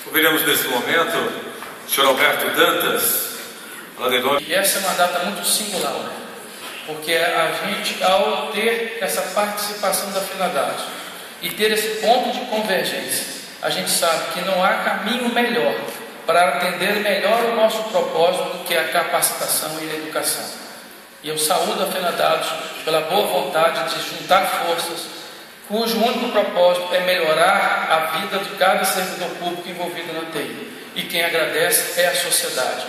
Ouviremos nesse momento o senhor Alberto Dantas. E essa é uma data muito singular, porque a gente, ao ter essa participação da finalidade e ter esse ponto de convergência, a gente sabe que não há caminho melhor para atender melhor o nosso propósito do que a capacitação e a educação. E eu saúdo a FENADADOS pela boa vontade de juntar forças, cujo único propósito é melhorar a vida de cada servidor público envolvido na TI. E quem agradece é a sociedade.